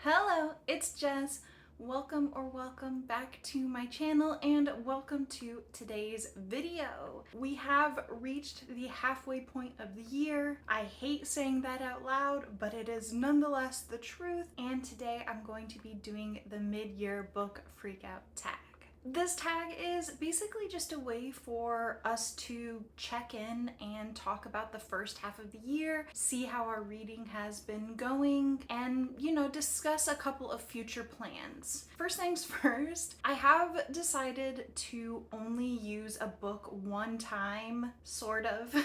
Hello, it's Jess. Welcome back to my channel and welcome to today's video. We have reached the halfway point of the year. I hate saying that out loud, but it is nonetheless the truth. And today I'm going to be doing the mid-year book freakout tag. This tag is basically just a way for us to check in and talk about the first half of the year, see how our reading has been going, and, discuss a couple of future plans. First things first, I have decided to only use a book one time, sort of.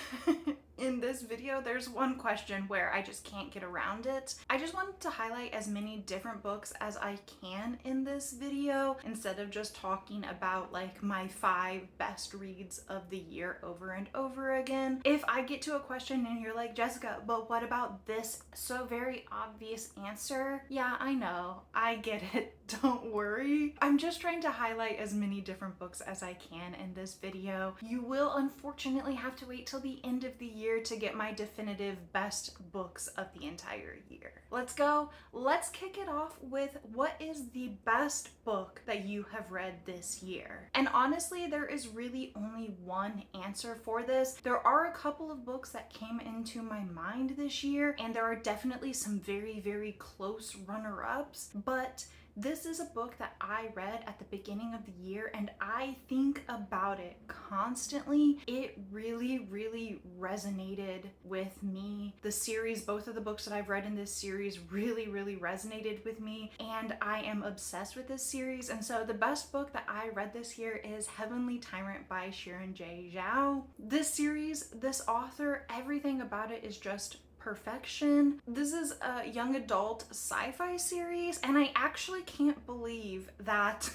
In this video, there's one question where I just can't get around it. I just wanted to highlight as many different books as I can in this video instead of just talking about like my 5 best reads of the year over and over again. If I get to a question and you're like, Jessica, but what about this so very obvious answer? Yeah, I know. I get it. Don't worry. I'm just trying to highlight as many different books as I can in this video. You will unfortunately have to wait till the end of the year to get my definitive best books of the entire year. Let's go. Let's kick it off with what is the best book that you have read this year? And honestly, there is really only one answer for this. There are a couple of books that came into my mind this year, and there are definitely some very close runner-ups, but this is a book that I read at the beginning of the year and I think about it constantly. It really resonated with me. The series, both of the books that I've read in this series really resonated with me, and I am obsessed with this series. And so the best book that I read this year is Heavenly Tyrant by Xiran Jay Zhao. This series, this author, everything about it is just perfection. This is a young adult sci-fi series, and I actually can't believe that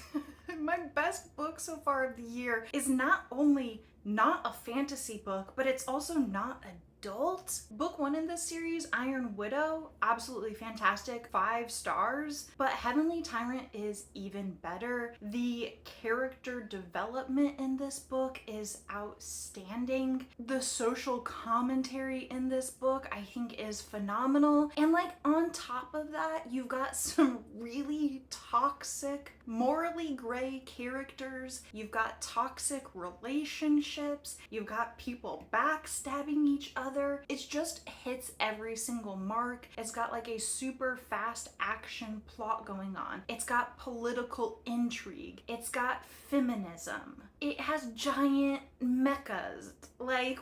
my best book so far of the year is not only not a fantasy book, but it's also not adult. Book 1 in this series, Iron Widow, absolutely fantastic, 5 stars, but Heavenly Tyrant is even better. The character development in this book is outstanding. The social commentary in this book I think is phenomenal, and like on top of that, you've got some really toxic, morally gray characters, you've got toxic relationships, you've got people backstabbing each other. It just hits every single mark. It's got like a super fast action plot going on. It's got political intrigue. It's got feminism. It has giant mechas. Like,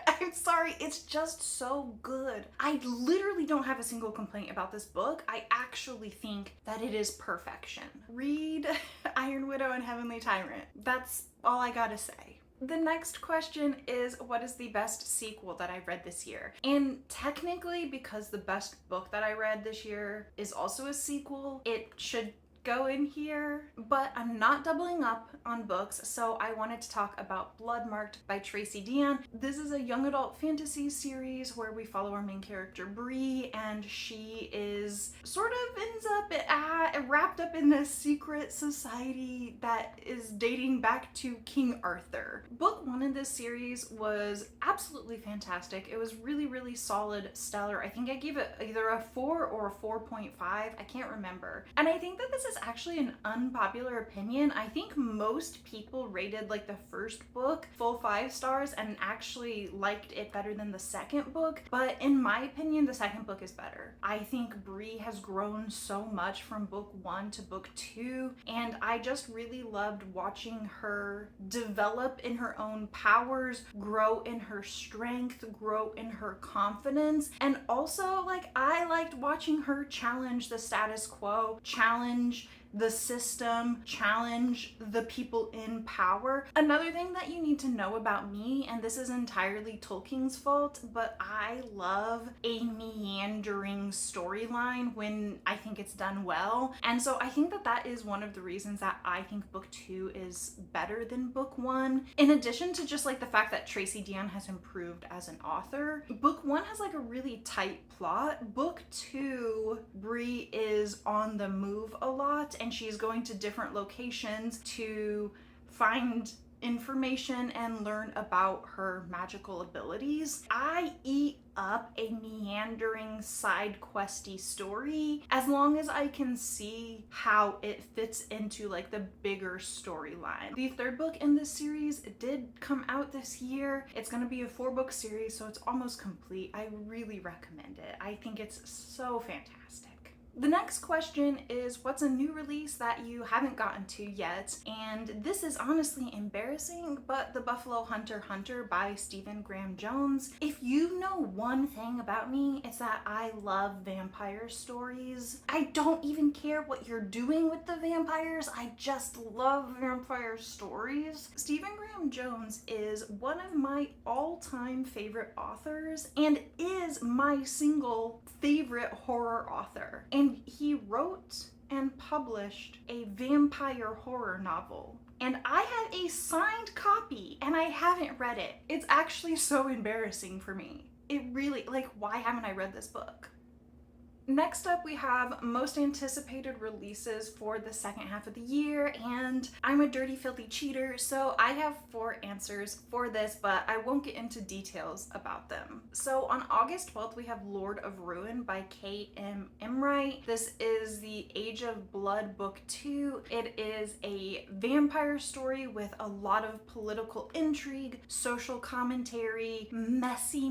I'm sorry, it's just so good. I literally don't have a single complaint about this book. I actually think that it is perfection. Read Iron Widow and Heavenly Tyrant. That's all I gotta say. The next question is, what is the best sequel that I've read this year? And technically, because the best book that I read this year is also a sequel, it should go in here, but I'm not doubling up on books, so I wanted to talk about Bloodmarked by Tracy Deonn. This is a young adult fantasy series where we follow our main character Bree, and she is sort of ends up wrapped up in this secret society that is dating back to King Arthur. Book 1 in this series was absolutely fantastic. It was really solid, stellar. I think I gave it either a 4 or a 4.5. I can't remember. And I think that this is actually an unpopular opinion. I think most people rated like the first book full 5 stars and actually liked it better than the second book, but in my opinion the second book is better. I think Bree has grown so much from book 1 to book 2, and I just really loved watching her develop in her own powers, grow in her strength, grow in her confidence, and also like I liked watching her challenge the status quo, challenge the system, challenge the people in power. Another thing that you need to know about me, and this is entirely Tolkien's fault, but I love a meandering storyline when I think it's done well. And so I think that that is one of the reasons that I think book 2 is better than book 1. In addition to just like the fact that Tracy Deonn has improved as an author, book 1 has like a really tight plot. Book 2, Bree is on the move a lot, and she's going to different locations to find information and learn about her magical abilities. I eat up a meandering side questy story as long as I can see how it fits into like the bigger storyline. The third book in this series did come out this year. It's going to be a 4-book series, so it's almost complete. I really recommend it. I think it's so fantastic. The next question is, what's a new release that you haven't gotten to yet? And this is honestly embarrassing, but The Buffalo Hunter Hunter by Stephen Graham Jones. If you know one thing about me, it's that I love vampire stories. I don't even care what you're doing with the vampires. I just love vampire stories. Stephen Graham Jones is one of my all-time favorite authors and is my single favorite horror author. And he wrote and published a vampire horror novel. And I have a signed copy and I haven't read it. It's actually so embarrassing for me. It really, like, why haven't I read this book? Next up, we have most anticipated releases for the second half of the year, and I'm a dirty, filthy cheater, so I have 4 answers for this, but I won't get into details about them. So on August 12th, we have Lord of Ruin by K.M. Emright. This is the Age of Blood Book 2. It is a vampire story with a lot of political intrigue, social commentary, messy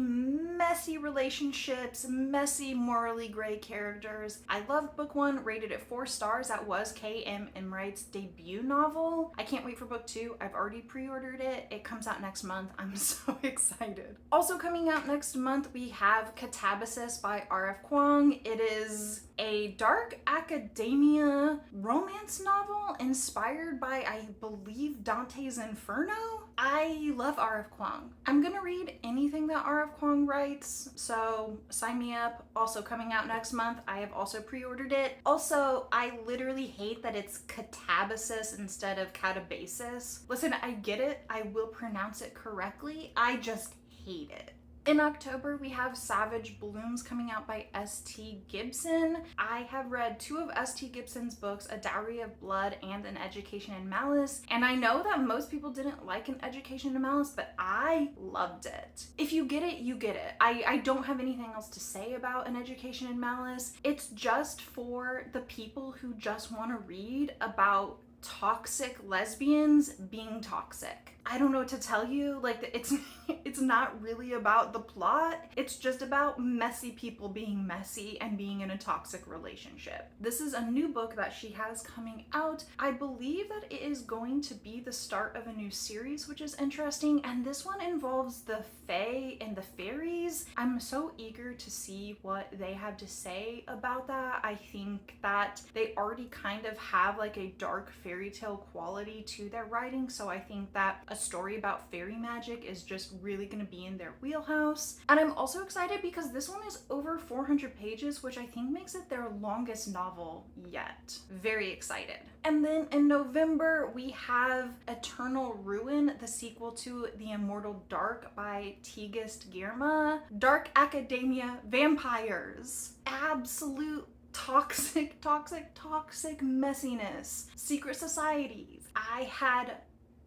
relationships, messy, morally gray characters. I loved book 1, rated it 4 stars. That was K.M. Emright's debut novel. I can't wait for book 2. I've already pre-ordered it. It comes out next month. I'm so excited. Also coming out next month, we have Catabasis by R.F. Kuang. It is a dark academia romance novel inspired by, I believe, Dante's Inferno. I love R.F. Kuang. I'm gonna read anything that R.F. Kuang writes, so sign me up. Also coming out next month, I have also pre-ordered it. Also, I literally hate that it's Catabasis instead of Catabasis. Listen, I get it. I will pronounce it correctly. I just hate it. In October, we have Savage Blooms coming out by S.T. Gibson. I have read 2 of S.T. Gibson's books, A Dowry of Blood and An Education in Malice, and I know that most people didn't like An Education in Malice, but I loved it. If you get it, you get it. I don't have anything else to say about An Education in Malice. It's just for the people who just want to read about toxic lesbians being toxic. I don't know what to tell you. Like, it's not really about the plot. It's just about messy people being messy and being in a toxic relationship. This is a new book that she has coming out. I believe that it is going to be the start of a new series, which is interesting. And this one involves the Fae and the fairies. I'm so eager to see what they have to say about that. I think that they already kind of have like a dark fairy tale quality to their writing. So I think that a story about fairy magic is just really going to be in their wheelhouse. And I'm also excited because this one is over 400 pages, which I think makes it their longest novel yet. Very excited. And then in November, we have Eternal Ruin, the sequel to The Immortal Dark by Tigist Girma. Dark academia vampires. Absolute toxic messiness. Secret societies. I had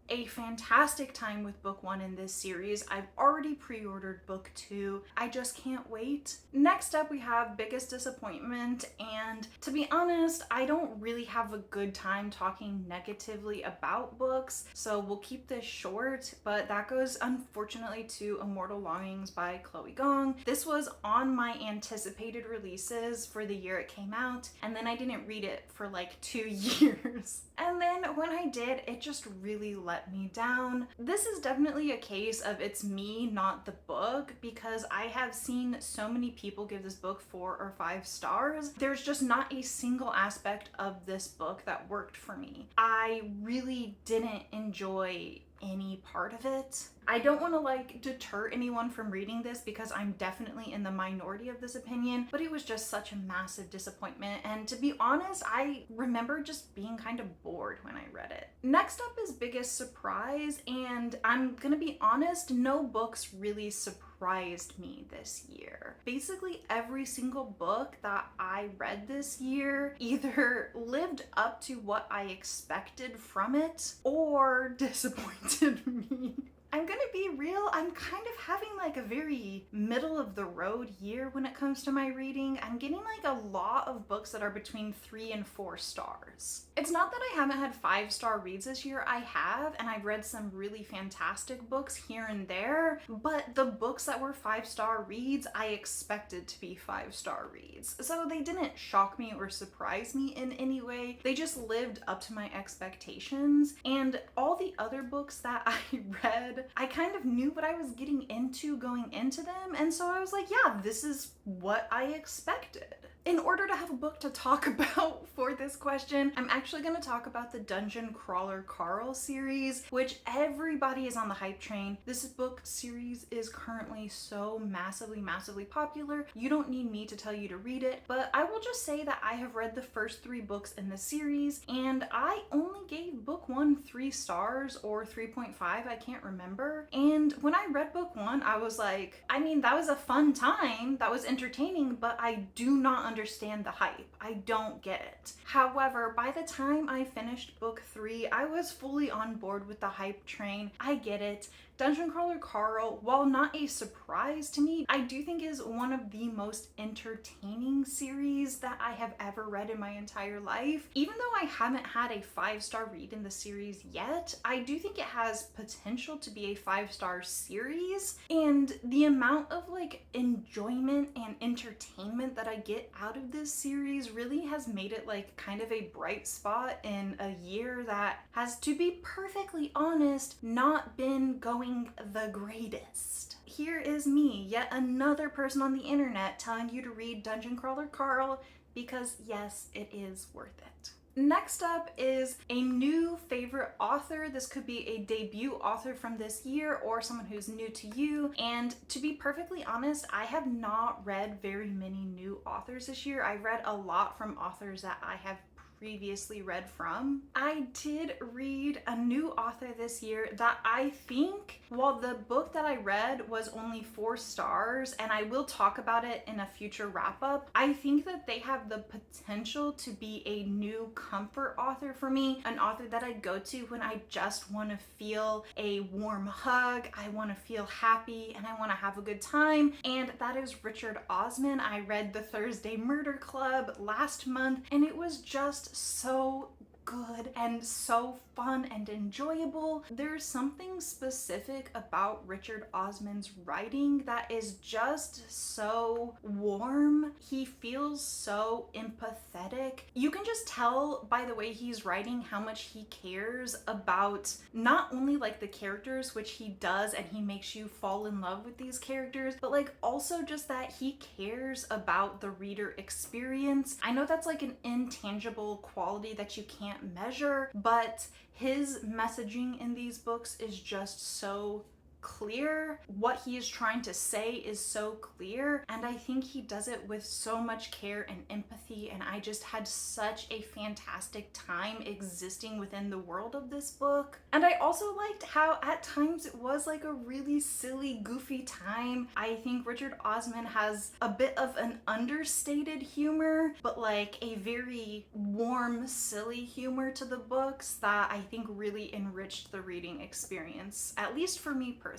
a fantastic time with book 1 in this series. I've already pre-ordered book 2. I just can't wait. Next up, we have Biggest Disappointment, and to be honest, I don't really have a good time talking negatively about books, so we'll keep this short, but that goes unfortunately to Immortal Longings by Chloe Gong. This was on my anticipated releases for the year it came out, and then I didn't read it for like 2 years. And then when I did, it just really let me down. This is definitely a case of it's me, not the book, because I have seen so many people give this book 4 or 5 stars. There's just not a single aspect of this book that worked for me. I really didn't enjoy any part of it. I don't want to like deter anyone from reading this because I'm definitely in the minority of this opinion, but it was just such a massive disappointment. And to be honest, I remember just being kind of bored when I read it. Next up is Biggest Surprise, and I'm gonna be honest, no books really surprised me this year. Basically every single book that I read this year either lived up to what I expected from it or disappointed me. I'm gonna be real, I'm kind of having like a very middle of the road year when it comes to my reading. I'm getting like a lot of books that are between 3 and 4 stars. It's not that I haven't had 5-star reads this year, I have, and I've read some really fantastic books here and there, but the books that were 5-star reads, I expected to be 5-star reads. So they didn't shock me or surprise me in any way, they just lived up to my expectations. And all the other books that I read, I kind of knew what I was getting into going into them, and so I was like, yeah, this is what I expected. In order to have a book to talk about for this question, I'm actually going to talk about the Dungeon Crawler Carl series, which everybody is on the hype train. This book series is currently so massively popular. You don't need me to tell you to read it, but I will just say that I have read the first 3 books in the series, and I only gave book 1 3 stars or 3.5, I can't remember. And when I read book 1, I was like, I mean, that was a fun time, that was entertaining, but I do not understand the hype. I don't get it. However, by the time I finished book 3, I was fully on board with the hype train. I get it. Dungeon Crawler Carl, while not a surprise to me, I do think is one of the most entertaining series that I have ever read in my entire life. Even though I haven't had a 5-star read in the series yet, I do think it has potential to be a 5-star series, and the amount of like enjoyment and entertainment that I get out of this series really has made it like kind of a bright spot in a year that has, to be perfectly honest, not been going the greatest. Here is me, yet another person on the internet telling you to read Dungeon Crawler Carl because yes, it is worth it. Next up is a new favorite author. This could be a debut author from this year or someone who's new to you. And to be perfectly honest, I have not read very many new authors this year. I read a lot from authors that I have previously read from. I did read a new author this year that I think, while the book that I read was only 4 stars, and I will talk about it in a future wrap-up, I think that they have the potential to be a new comfort author for me, an author that I go to when I just want to feel a warm hug, I want to feel happy, and I want to have a good time, and that is Richard Osman. I read The Thursday Murder Club last month, and it was just so good and so fun and enjoyable. There's something specific about Richard Osman's writing that is just so warm. He feels so empathetic. You can just tell by the way he's writing how much he cares about not only like the characters, which he does, and he makes you fall in love with these characters, but like also just that he cares about the reader experience. I know that's like an intangible quality that you can't measure, but his messaging in these books is just so clear. What he is trying to say is so clear, and I think he does it with so much care and empathy, and I just had such a fantastic time existing within the world of this book. And I also liked how at times it was like a really silly, goofy time. I think Richard Osman has a bit of an understated humor, but like a very warm, silly humor to the books that I think really enriched the reading experience, at least for me personally.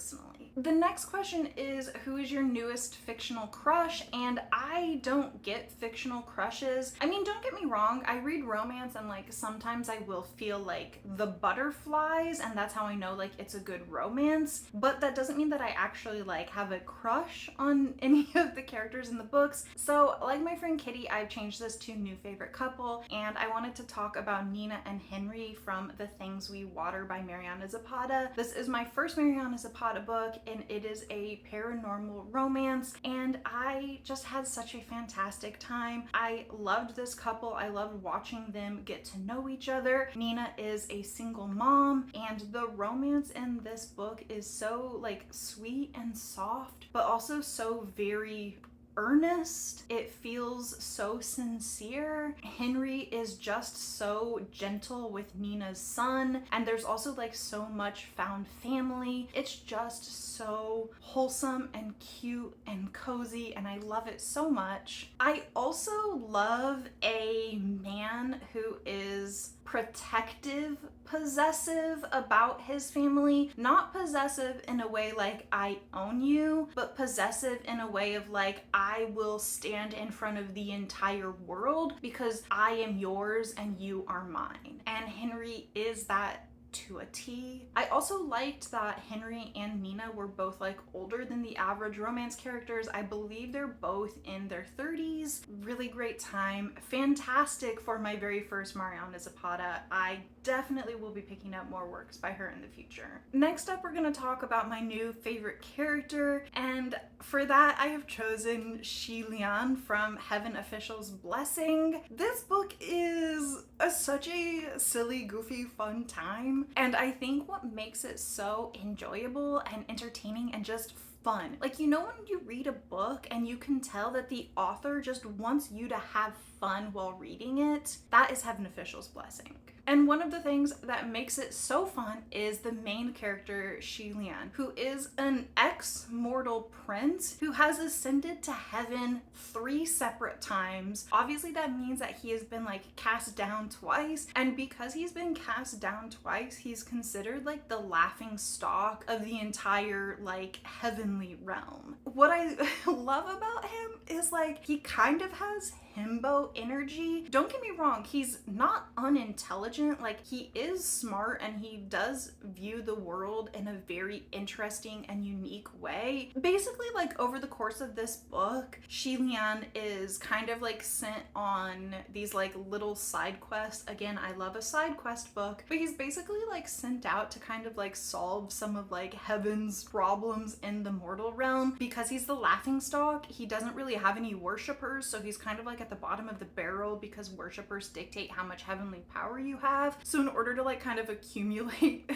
The next question is, who is your newest fictional crush? And I don't get fictional crushes. I mean, don't get me wrong, I read romance and like sometimes I will feel like the butterflies, and that's how I know like it's a good romance, but that doesn't mean that I actually like have a crush on any of the characters in the books. So like my friend Kitty, I've changed this to new favorite couple, and I wanted to talk about Nina and Henry from The Things We Water by Mariana Zapata. This is my first Mariana Zapata Zapata book, and it is a paranormal romance, and I just had such a fantastic time. I loved this couple. I loved watching them get to know each other. Nina is a single mom, and the romance in this book is so like sweet and soft, but also so very earnest. It feels so sincere. Henry is just so gentle with Nina's son, and there's also like so much found family. It's just so wholesome and cute and cozy, and I love it so much. I also love a man who is protective, possessive about his family. Not possessive in a way like I own you, but possessive in a way of like I will stand in front of the entire world because I am yours and you are mine. And Henry is that to a T. I also liked that Henry and Nina were both like older than the average romance characters. I believe they're both in their 30s. Really great time. Fantastic for my very first Mariana Zapata. I definitely will be picking up more works by her in the future. Next up, we're going to talk about my new favorite character, and for that I have chosen Xi Lian from Heaven Official's Blessing. This book is such a silly, goofy, fun time, and I think what makes it so enjoyable and entertaining and just fun. Like, you know, when you read a book and you can tell that the author just wants you to have fun while reading it, that is Heaven Official's Blessing. And one of the things that makes it so fun is the main character, Xi Lian, who is an ex-mortal prince who has ascended to heaven 3 separate times. Obviously, that means that he has been like cast down twice. And because he's been cast down twice, he's considered like the laughing stock of the entire like heavenly realm. What I love about him is like he kind of has himbo energy. Don't get me wrong, he's not unintelligent. Like, he is smart and he does view the world in a very interesting and unique way. Basically, like, over the course of this book, Xi Lian is kind of like sent on these like little side quests. Again, I love a side quest book, but he's basically like sent out to kind of like solve some of like heaven's problems in the mortal realm. Because he's the laughing stock, he doesn't really have any worshippers, so he's kind of like at the bottom of the barrel because worshippers dictate how much heavenly power you have. So in order to like kind of accumulate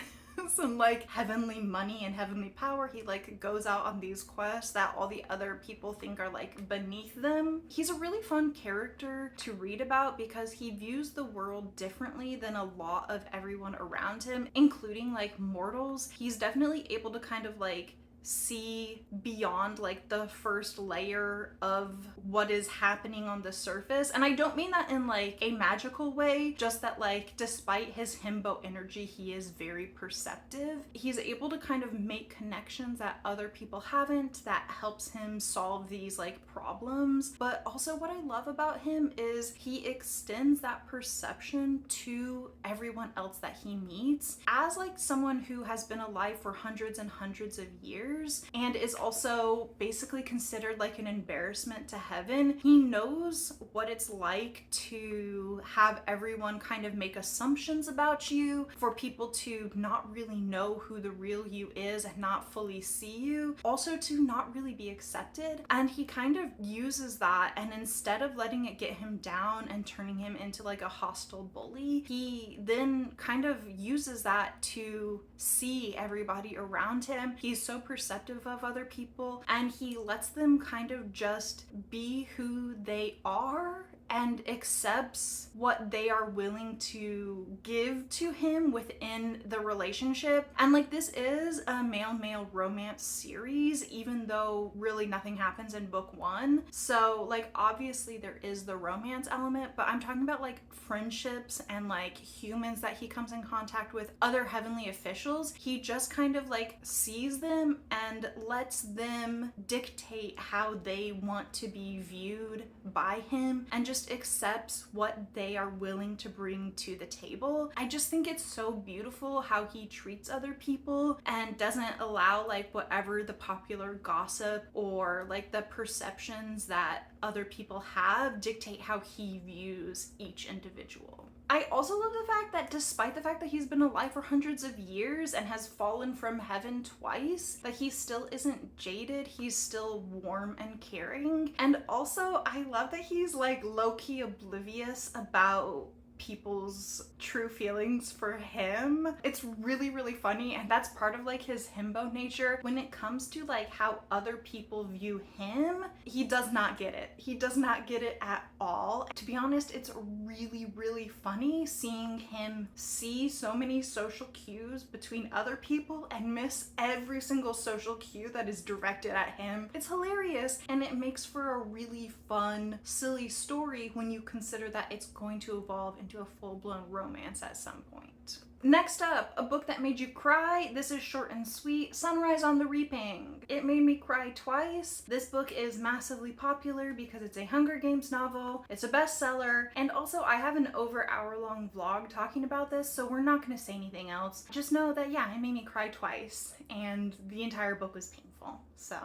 some like heavenly money and heavenly power, he like goes out on these quests that all the other people think are like beneath them. He's a really fun character to read about because he views the world differently than a lot of everyone around him, including like mortals. He's definitely able to kind of like see beyond like the first layer of what is happening on the surface. And I don't mean that in like a magical way, just that like despite his himbo energy, he is very perceptive. He's able to kind of make connections that other people haven't, that helps him solve these like problems. But also what I love about him is he extends that perception to everyone else that he meets. As like someone who has been alive for hundreds and hundreds of years and is also basically considered like an embarrassment to heaven, he knows what it's like to have everyone kind of make assumptions about you, for people to not really know who the real you is and not fully see you, also to not really be accepted. And he kind of uses that, and instead of letting it get him down and turning him into like a hostile bully, he then kind of uses that to see everybody around him. He's so perceptive of other people, and he lets them kind of just be who they are and accepts what they are willing to give to him within the relationship. And like, this is a male-male romance series, even though really nothing happens in book 1. So like, obviously there is the romance element, but I'm talking about like friendships and like humans that he comes in contact with, other heavenly officials. He just kind of like sees them and lets them dictate how they want to be viewed by him, and just accepts what they are willing to bring to the table. I just think it's so beautiful how he treats other people and doesn't allow like whatever the popular gossip or like the perceptions that other people have dictate how he views each individual. I also love the fact that despite the fact that he's been alive for hundreds of years and has fallen from heaven twice, that he still isn't jaded, he's still warm and caring. And also, I love that he's like low-key oblivious about people's true feelings for him. It's really, really funny, and that's part of like his himbo nature. When it comes to like how other people view him, he does not get it. He does not get it at all. To be honest, it's really, really funny seeing him see so many social cues between other people and miss every single social cue that is directed at him. It's hilarious, and it makes for a really fun, silly story when you consider that it's going to evolve into a full-blown romance at some point. Next up, a book that made you cry. This is short and sweet, Sunrise on the Reaping. It made me cry twice. This book is massively popular because it's a Hunger Games novel, it's a bestseller, and also I have an over hour-long vlog talking about this, so we're not gonna say anything else. Just know that, yeah, it made me cry twice, and the entire book was painful, so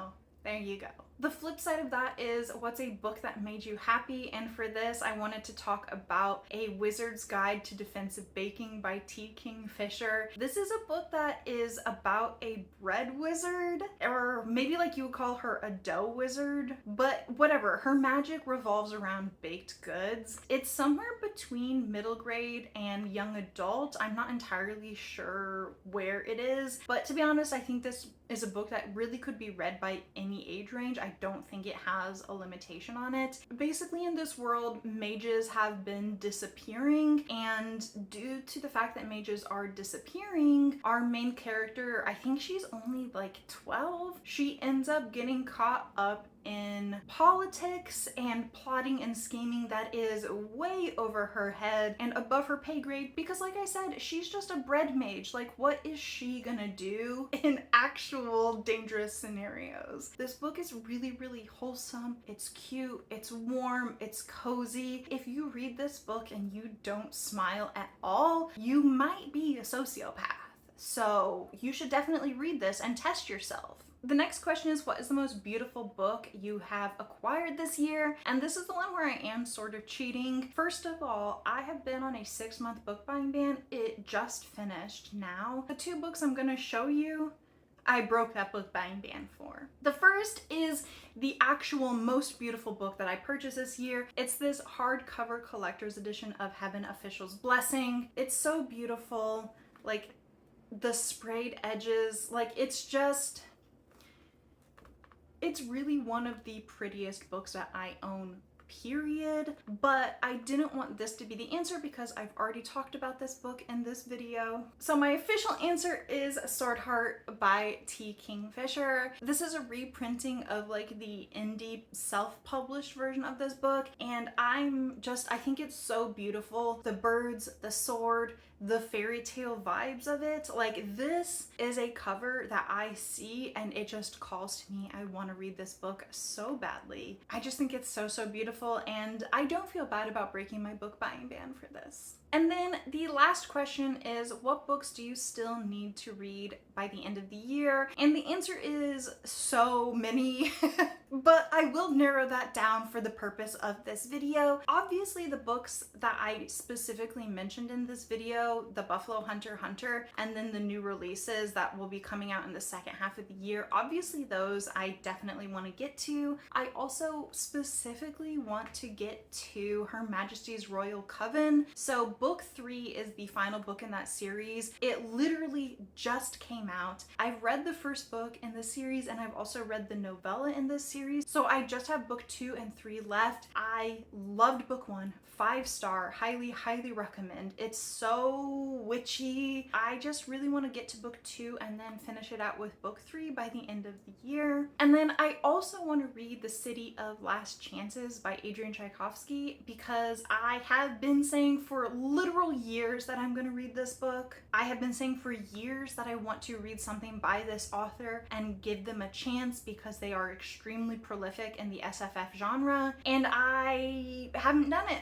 there you go. The flip side of that is what's a book that made you happy, and for this I wanted to talk about A Wizard's Guide to Defensive Baking by T. Kingfisher. This is a book that is about a bread wizard, or maybe like you would call her a dough wizard, but whatever. Her magic revolves around baked goods. It's somewhere between middle grade and young adult. I'm not entirely sure where it is, but to be honest, I think this is a book that really could be read by any age range. I don't think it has a limitation on it. Basically, in this world, mages have been disappearing, and due to the fact that mages are disappearing, our main character, I think she's only like 12, she ends up getting caught up in politics and plotting and scheming that is way over her head and above her pay grade, because like I said, she's just a bread mage. Like, what is she gonna do in actual dangerous scenarios? This book is really, really wholesome. It's cute, it's warm, it's cozy. If you read this book and you don't smile at all, you might be a sociopath. So you should definitely read this and test yourself. The next question is, what is the most beautiful book you have acquired this year? And this is the one where I am sort of cheating. First of all, I have been on a 6-month book buying ban. It just finished now. The 2 books I'm gonna show you, I broke that book buying ban for. The first is the actual most beautiful book that I purchased this year. It's this hardcover collector's edition of Heaven Official's Blessing. It's so beautiful, like the sprayed edges, like it's really one of the prettiest books that I own, period. But I didn't want this to be the answer because I've already talked about this book in this video. So my official answer is Sword Heart by T. Kingfisher. This is a reprinting of like the indie self-published version of this book, and I think it's so beautiful. The birds, the sword, the fairy tale vibes of it. Like, this is a cover that I see and it just calls to me. I want to read this book so badly. I just think it's so, so beautiful, and I don't feel bad about breaking my book buying ban for this. And then the last question is, what books do you still need to read by the end of the year? And the answer is so many, but I will narrow that down for the purpose of this video. Obviously, the books that I specifically mentioned in this video, the Buffalo Hunter Hunter, and then the new releases that will be coming out in the second half of the year, obviously those I definitely want to get to. I also specifically want to get to Her Majesty's Royal Coven. So book 3 is the final book in that series. It literally just came out. I've read the first book in the series, and I've also read the novella in this series. So I just have book 2 and 3 left. I loved book 1. 5-star, highly, highly recommend. It's so witchy. I just really want to get to book 2 and then finish it out with book 3 by the end of the year. And then I also want to read The City of Last Chances by Adrian Tchaikovsky, because I have been saying for literal years that I'm going to read this book. I have been saying for years that I want to read something by this author and give them a chance because they are extremely prolific in the SFF genre, and I haven't done it.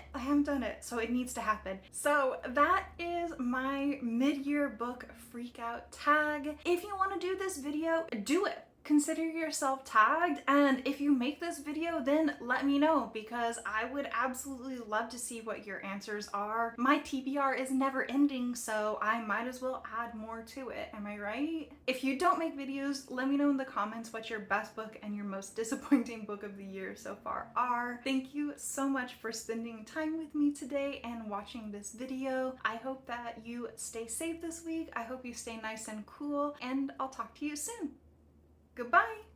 So it needs to happen. So that is my mid-year book freak out tag. If you want to do this video, do it. consider yourself tagged, and if you make this video, then let me know, because I would absolutely love to see what your answers are. My TBR is never ending, so I might as well add more to it. Am I right? If you don't make videos, let me know in the comments what your best book and your most disappointing book of the year so far are. Thank you so much for spending time with me today and watching this video. I hope that you stay safe this week. I hope you stay nice and cool, and I'll talk to you soon. Goodbye!